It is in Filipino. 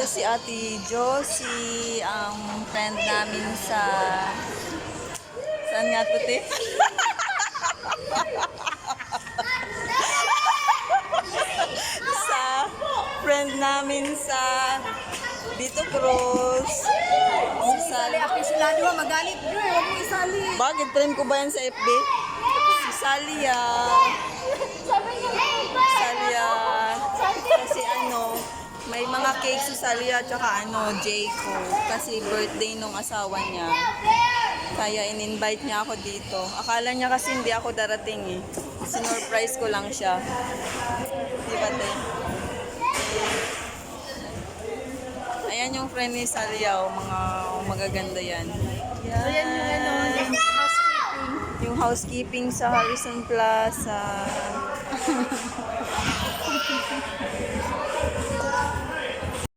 Ito si Ate Josie, ang friend namin sa... Saan nga ito, te? Sa friend namin sa Dito Cruz. Isali, api sila diwa magalit. Girl, huwag mo isali. Bakit? Friend ko ba yan sa FB? Si Salia. Salia. Kasi ano, may mga cake si Salia tsaka ano, Jayco. Kasi birthday nung asawa niya. Kaya in-invite niya ako dito. Akala niya kasi hindi ako darating eh. Sinurprise ko lang siya. Di ba, te? Ayan yung friend ni Salia, mga magaganda yan. Yan. Ayan yung ano, yung housekeeping. Yung housekeeping sa Harrison Plaza.